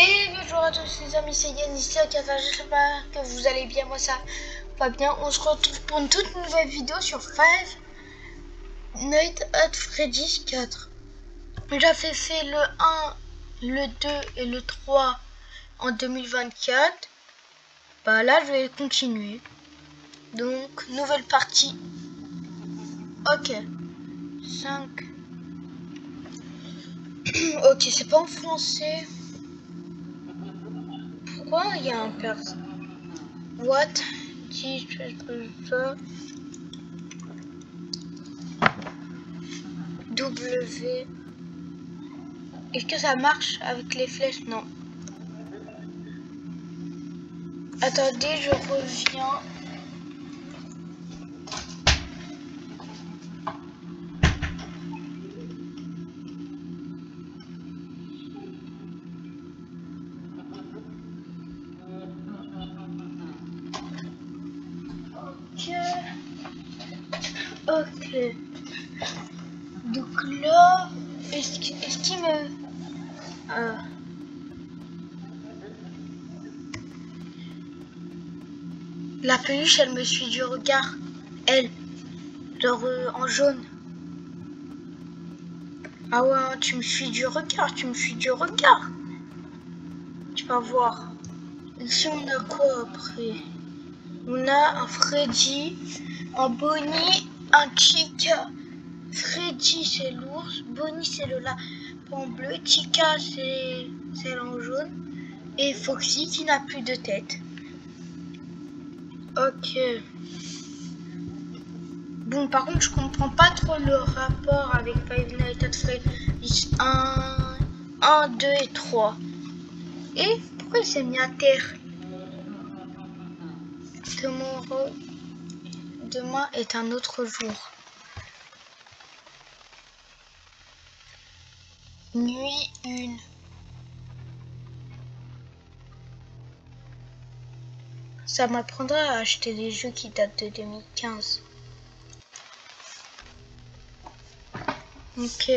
Et bonjour à tous les amis, c'est Yann ici à Casa, j'espère que vous allez bien, moi ça va bien. On se retrouve pour une toute nouvelle vidéo sur Five Nights at Freddy's 4. J'avais fait le 1, le 2 et le 3 en 2024. Bah là je vais continuer. Donc nouvelle partie. Ok. 5. Ok, c'est pas en français. Pourquoi il y a un perse? What? Si je fais ça. W. Est-ce que ça marche avec les flèches? Non. Attendez, je reviens. Ok. Donc là, est-ce qu'il me... La peluche, elle me suit du regard. Elle. Genre en jaune. Ah ouais, tu me suis du regard, tu me suis du regard. Tu vas voir. Ici, on a quoi après? On a un Freddy, un Bonnie, un Chica. Freddy, c'est l'ours. Bonnie, c'est le lapin bleu. Chica, c'est celle en jaune. Et Foxy qui n'a plus de tête. Ok. Bon, par contre, je comprends pas trop le rapport avec Five Nights at Freddy's 1, 2 et 3. Et pourquoi il s'est mis à terre? Demain est un autre jour. Nuit 1. Ça m'apprendra à acheter des jeux qui datent de 2015. Ok.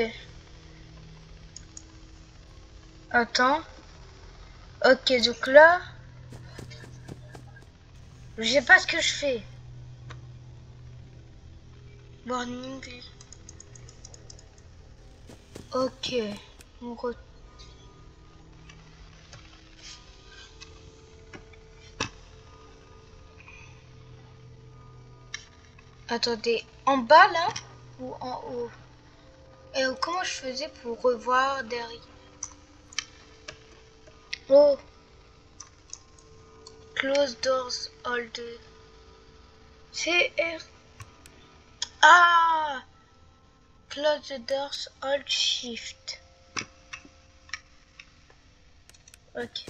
Attends. Ok, donc là... Je sais pas ce que je fais. Warning. Ok. On Attendez, en bas là ou en haut? Et comment je faisais pour revoir derrière? Oh, close doors hold. CR. Ah, close the doors hold shift. Ok.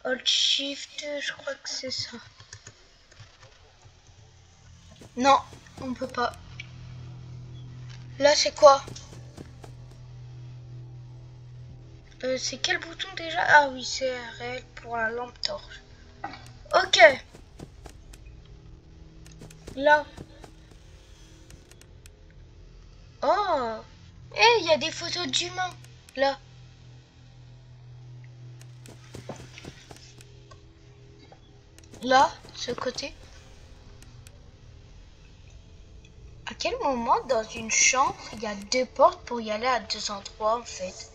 Hold shift, je crois que c'est ça. Non, on peut pas. Là, c'est quoi? C'est quel bouton déjà? Ah oui, c'est RL pour la lampe torche. Ok. Là. Oh. Eh, il y a des photos d'humains. Là. Là, ce côté. À quel moment dans une chambre il y a deux portes pour y aller à deux endroits en fait?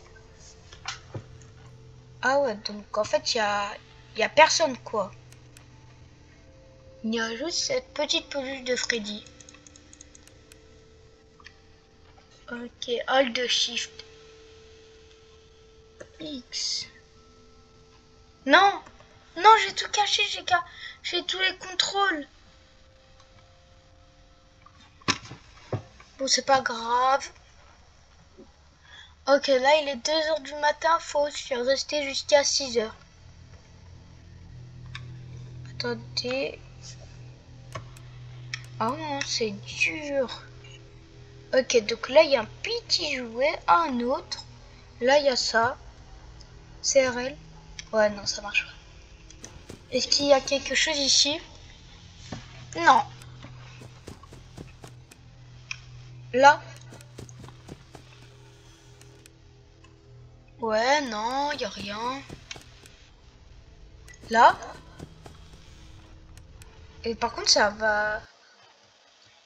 Ah ouais, donc en fait il y a personne quoi. Il y a juste cette petite peluche de Freddy. Ok, hold shift X. Non, non, j'ai tout caché, j'ai tous les contrôles. Bon, c'est pas grave. Ok, là il est 2 h du matin, faut rester jusqu'à 6 h. Attendez. Ah non, c'est dur. Ok, donc là il y a un petit jouet, un autre. Là il y a ça. CRL. Ouais, non, ça marche pas. Est-ce qu'il y a quelque chose ici? Non. Là. Ouais, non, y a rien. Là. Et par contre, ça va...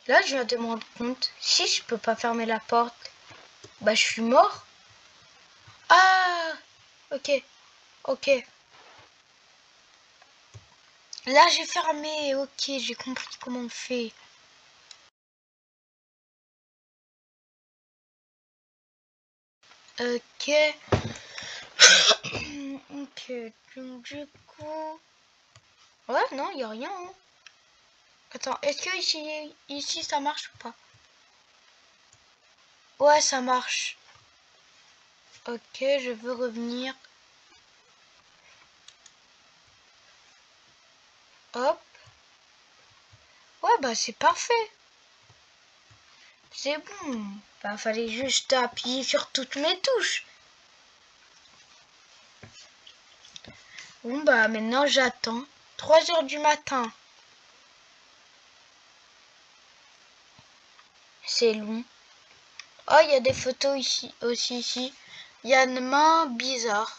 Là, je viens de me rendre compte. Si je peux pas fermer la porte, bah je suis mort. Ah, ok, ok. Là, j'ai fermé. Ok, j'ai compris comment on fait. Ok. Ok, donc du coup... Ouais, non, y a rien. Hein. Attends, est-ce que ici ça marche ou pas? Ouais, ça marche. Ok, je veux revenir. Hop. Ouais, bah c'est parfait. C'est bon. Bah fallait juste appuyer sur toutes mes touches. Bon, bah maintenant j'attends. 3 heures du matin. C'est long. Oh, il y a des photos ici aussi ici. Il y a une main bizarre.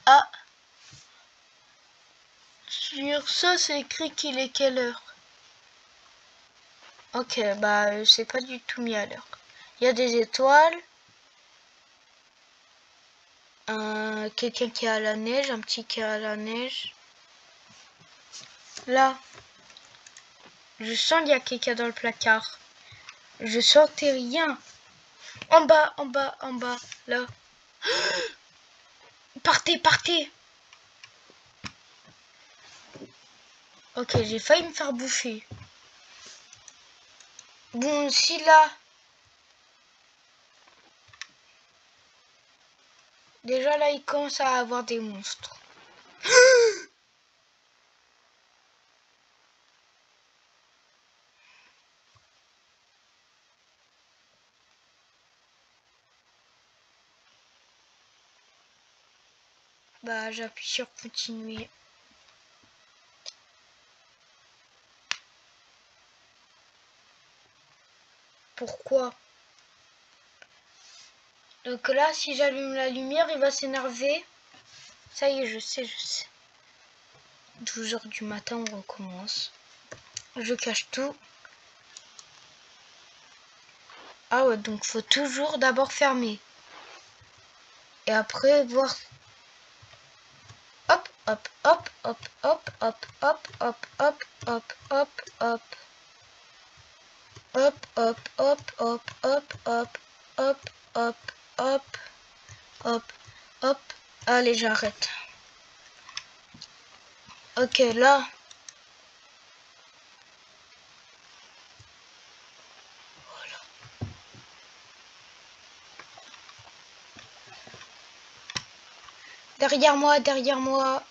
Ah, sur ça c'est écrit qu'il est quelle heure? Ok, bah c'est pas du tout mis à l'heure. Il y a des étoiles. Quelqu'un qui est à la neige, un petit qui est à la neige. Là, je sens qu'il y a quelqu'un dans le placard. Je sentais rien. En bas, en bas, en bas, là. Partez, partez. Ok, j'ai failli me faire bouffer. Bon, si là... Déjà là, il commence à avoir des monstres. Bah, j'appuie sur continuer. Pourquoi? Donc là, si j'allume la lumière, il va s'énerver. Ça y est, je sais, je sais. 12 heures du matin, on recommence. Je cache tout. Ah ouais, donc faut toujours d'abord fermer. Et après voir. Hop, hop, hop, hop, hop, hop, hop, hop, hop, hop, hop, hop. Hop, hop, hop, hop, hop, hop, hop, hop, hop, hop, hop. Allez, j'arrête. Ok, là. Derrière moi, derrière moi.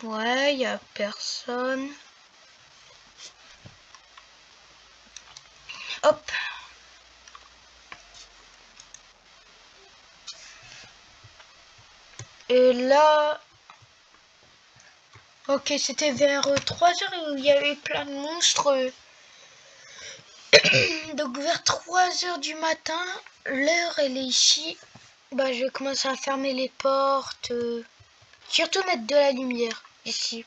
Ouais, y a personne. Hop. Et là... Ok, c'était vers 3 heures où il y avait plein de monstres. Donc vers 3 heures du matin, l'heure elle est ici. Bah je vais commencer à fermer les portes. Surtout mettre de la lumière ici.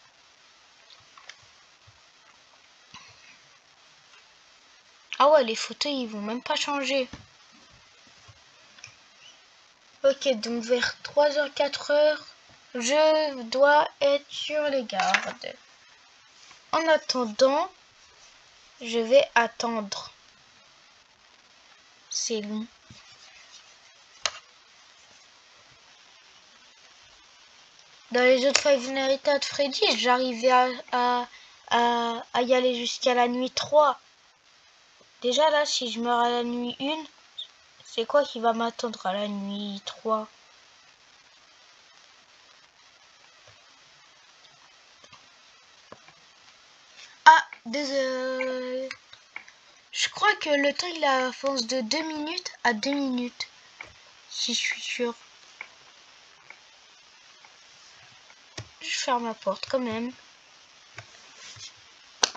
Ah ouais, les photos ils vont même pas changer. Ok, donc vers 3h, 4h, je dois être sur les gardes. En attendant, je vais attendre. C'est long. Dans les autres Five Nights at Freddy's, j'arrivais à y aller jusqu'à la nuit 3. Déjà là, si je meurs à la nuit 1, c'est quoi qui va m'attendre à la nuit 3? Ah, désolé. Je crois que le temps il avance de 2 minutes à 2 minutes. Si je suis sûre. Je ferme la porte quand même.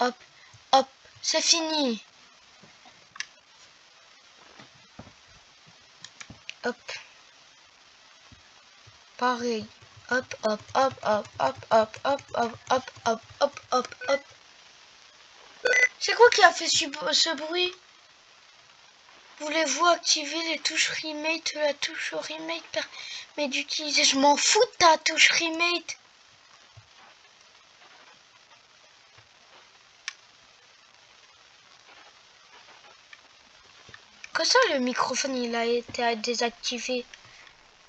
hop, hop, c'est fini. Hop. Pareil. Hop, hop, hop, hop, hop, hop, hop, hop, hop, hop, hop, hop, hop. C'est quoi qui a fait ce bruit? Voulez-vous activer les touches remate? La touche remate permet d'utiliser. Je m'en fous de ta touche remate. Comme ça, le microphone il a été désactivé.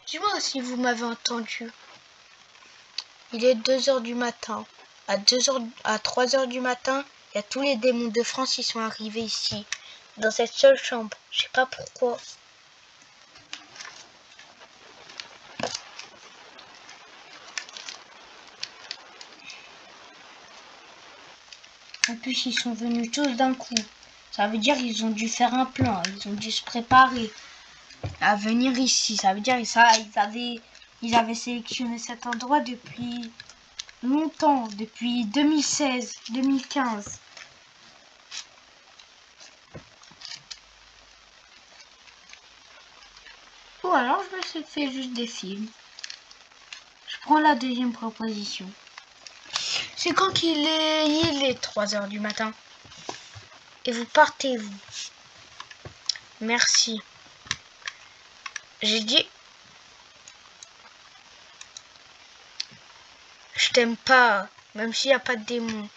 Dis-moi si vous m'avez entendu. Il est 2h du matin. À 3h du matin, il y a tous les démons de France qui sont arrivés ici. Dans cette seule chambre. Je sais pas pourquoi. En plus, ils sont venus tous d'un coup. Ça veut dire qu'ils ont dû faire un plan. Ils ont dû se préparer à venir ici. Ça veut dire qu'ils avaient sélectionné cet endroit depuis longtemps. Depuis 2016, 2015. Ou alors je me fais juste des films. Je prends la deuxième proposition. C'est quand qu'il est... Il est 3h du matin. Et vous partez, vous. Merci. J'ai dit... Je t'aime pas, même s'il n'y a pas de démon.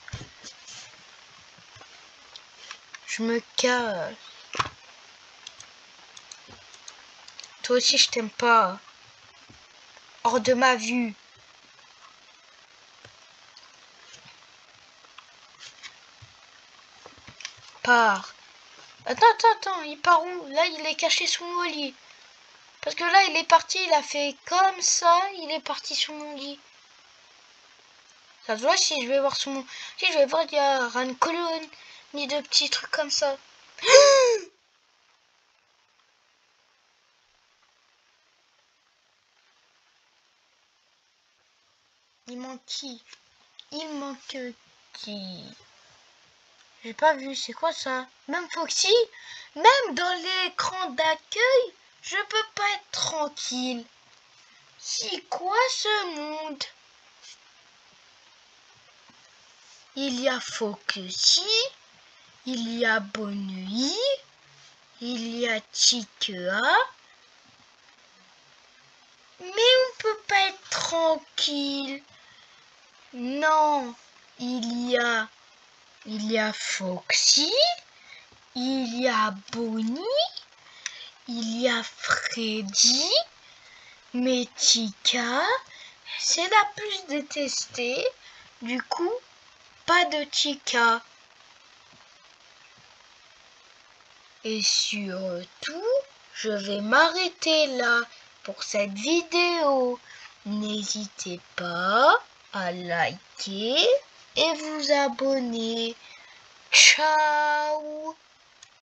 Je me casse. Toi aussi, je t'aime pas. Hors de ma vue. Pars. Attends, il part où? Là, il est caché sous mon lit. Parce que là, il est parti, il a fait comme ça, il est parti sous mon lit. Ça se voit si je vais voir sous mon... Si je vais voir, il y a une colonne, ni de petits trucs comme ça. Il manque qui? Il manque qui? J'ai pas vu, c'est quoi ça? Même Foxy? Même dans l'écran d'accueil, je peux pas être tranquille. C'est quoi ce monde? Il y a Foxy, il y a Bonne Nuit, il y a Tikea. Mais on peut pas être tranquille. Non, il y a Foxy, il y a Bonnie, il y a Freddy, mais Chica, c'est la plus détestée. Du coup, pas de Chica. Et surtout, je vais m'arrêter là pour cette vidéo. N'hésitez pas à liker et vous abonner. Ciao!